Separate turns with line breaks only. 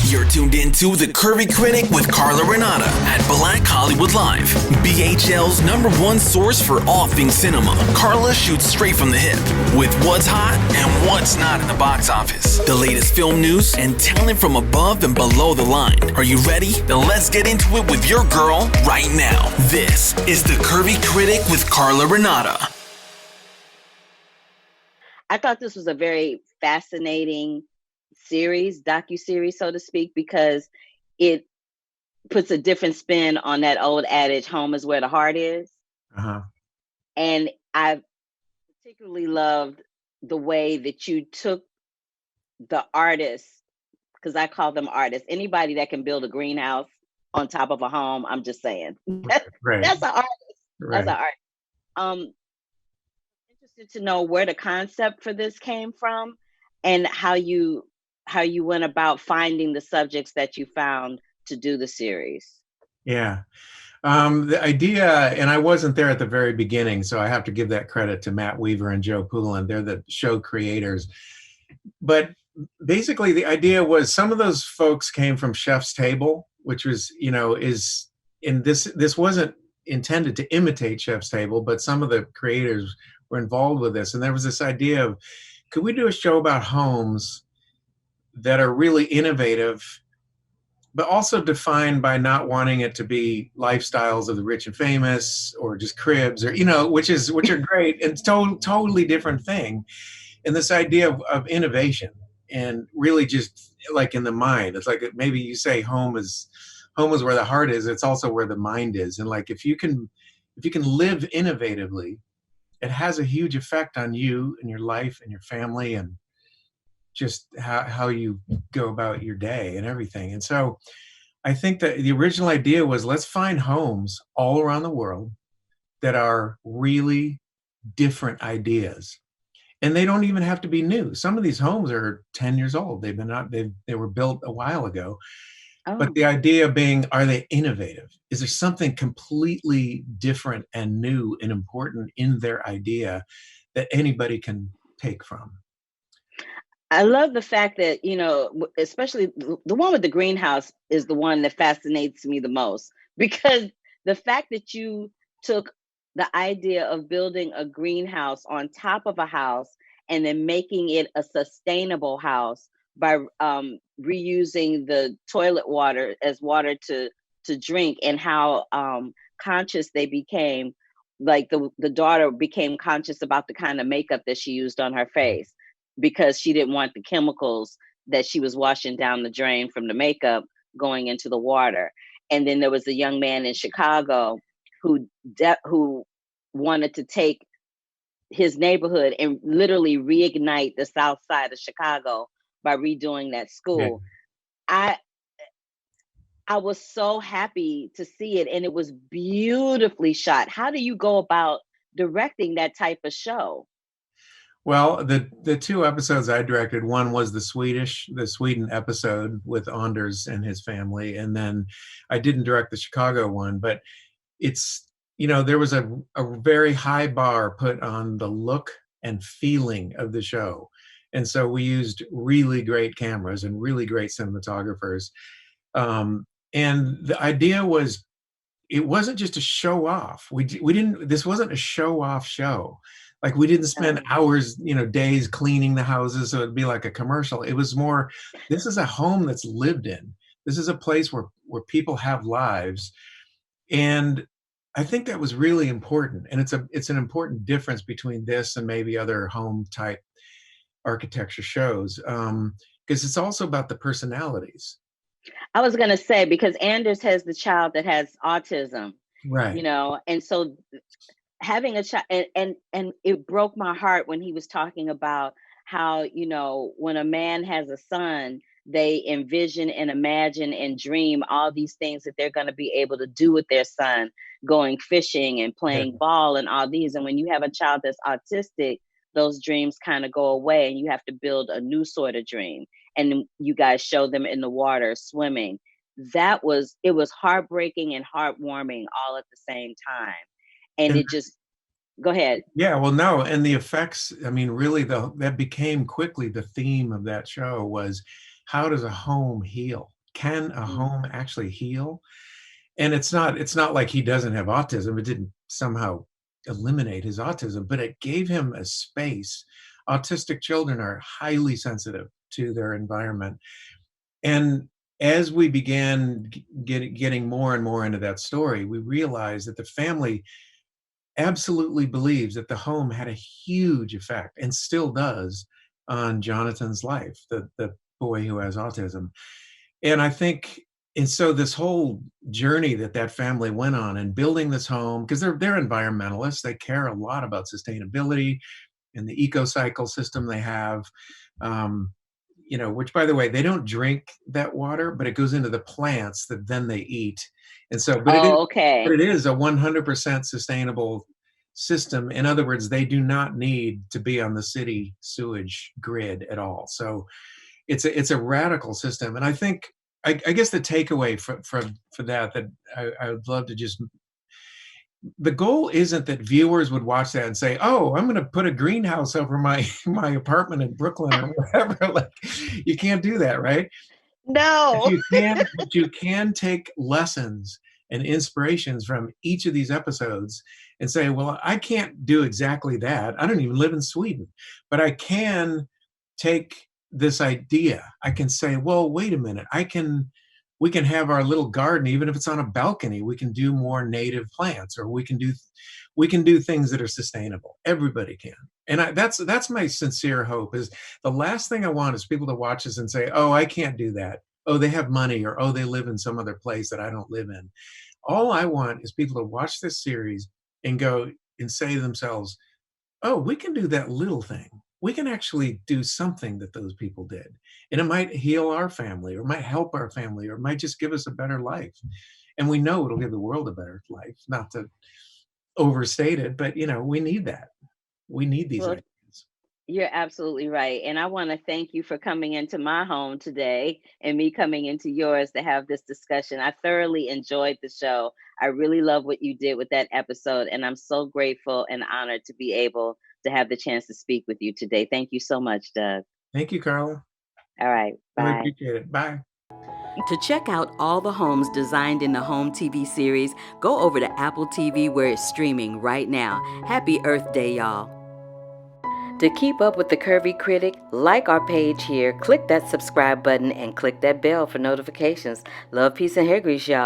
You're tuned into The Curvy Critic with Carla Renata at Black Hollywood Live, BHL's #1 source for all things cinema. Carla shoots straight from the hip with what's hot and what's not in the box office, the latest film news, and talent from above and below the line. Are you ready? Then let's get into it with your girl right now. This is The Curvy Critic with Carla Renata.
I thought this was a very fascinating series, docu-series, so to speak, because it puts a different spin on that old adage, home is where the heart is. And I particularly loved the way that you took the artists, because I call them artists, anybody that can build a greenhouse on top of a home, I'm just saying. That's an artist.
Right.
That's an artist. Interested to know where the concept for this came from and how you went about finding the subjects that you found to do the series.
Yeah. The idea, and I wasn't there at the very beginning, so I have to give that credit to Matt Weaver and Joe Poulin. They're the show creators. But basically the idea was some of those folks came from Chef's Table, which was, this wasn't intended to imitate Chef's Table, but some of the creators were involved with this. And there was this idea of, could we do a show about homes that are really innovative, but also defined by not wanting it to be lifestyles of the rich and famous or just cribs or, which are great. It's totally different thing. And this idea of innovation and really just like in the mind, it's like maybe you say home is where the heart is. It's also where the mind is. And like, if you can live innovatively, it has a huge effect on you and your life and your family and just how you go about your day and everything. And so I think that the original idea was, let's find homes all around the world that are really different ideas. And they don't even have to be new. Some of these homes are 10 years old. They were built a while ago. Oh. But the idea being, are they innovative? Is there something completely different and new and important in their idea that anybody can take from?
I love the fact that, especially the one with the greenhouse is the one that fascinates me the most, because the fact that you took the idea of building a greenhouse on top of a house and then making it a sustainable house by reusing the toilet water as water to drink, and how conscious they became. Like the daughter became conscious about the kind of makeup that she used on her face, because she didn't want the chemicals that she was washing down the drain from the makeup going into the water. And then there was a young man in Chicago who wanted to take his neighborhood and literally reignite the South Side of Chicago by redoing that school. Yeah. I was so happy to see it, and it was beautifully shot. How do you go about directing that type of show?
Well, the two episodes I directed, one was the Sweden episode with Anders and his family, and then I didn't direct the Chicago one, but it's, there was a very high bar put on the look and feeling of the show. And so we used really great cameras and really great cinematographers. And the idea was, it wasn't just a show off. This wasn't a show off show. Like, we didn't spend hours, days cleaning the houses, so it'd be like a commercial. It was more, this is a home that's lived in. This is a place where people have lives. And I think that was really important. And it's an important difference between this and maybe other home type architecture shows, because it's also about the personalities.
I was going to say, because Anders has the child that has autism,
right?
And so having a child, and it broke my heart when he was talking about how, when a man has a son, they envision and imagine and dream all these things that they're going to be able to do with their son, going fishing and playing ball and all these. And when you have a child that's autistic, those dreams kind of go away, and you have to build a new sort of dream. And you guys show them in the water swimming. It was heartbreaking and heartwarming all at the same time. And it just, go ahead.
Yeah, well, no, and the effects, really that became quickly the theme of that show was, how does a home heal? Can a home actually heal? And it's not like he doesn't have autism. It didn't somehow eliminate his autism, but it gave him a space. Autistic children are highly sensitive to their environment. And as we began getting more and more into that story, we realized that the family absolutely believes that the home had a huge effect, and still does, on Jonathan's life, the boy who has autism. And I think, and so this whole journey that family went on and building this home, because they're environmentalists, they care a lot about sustainability and the eco-cycle system they have. Which, by the way, they don't drink that water, but it goes into the plants that then they eat. And so, but
okay.
it is a 100% sustainable system. In other words, they do not need to be on the city sewage grid at all. So it's a radical system. And I think, I guess the takeaway for that I would love to just, the goal isn't that viewers would watch that and say, oh, I'm going to put a greenhouse over my apartment in Brooklyn or whatever. Like, you can't do that, right?
No.
But you can take lessons and inspirations from each of these episodes and say, well, I can't do exactly that. I don't even live in Sweden, but I can take this idea. I can say, well, wait a minute. We can have our little garden, even if it's on a balcony. We can do more native plants, or we can do things that are sustainable. Everybody can. And that's my sincere hope. Is the last thing I want is people to watch this and say, oh, I can't do that. Oh, they have money, or oh, they live in some other place that I don't live in. All I want is people to watch this series and go and say to themselves, oh, we can do that little thing. We can actually do something that those people did. And it might heal our family, or might help our family, or it might just give us a better life. And we know it'll give the world a better life, not to overstate it, but we need that. We need these ideas.
You're absolutely right. And I want to thank you for coming into my home today and me coming into yours to have this discussion. I thoroughly enjoyed the show. I really love what you did with that episode. And I'm so grateful and honored to be able to have the chance to speak with you today. Thank you so much, Doug.
Thank you, Carla.
All right. Bye.
I appreciate it. Bye.
To check out all the homes designed in the Home TV series, go over to Apple TV where it's streaming right now. Happy Earth Day, y'all. To keep up with the Curvy Critic, like our page here, click that subscribe button, and click that bell for notifications. Love, peace, and hair grease, y'all.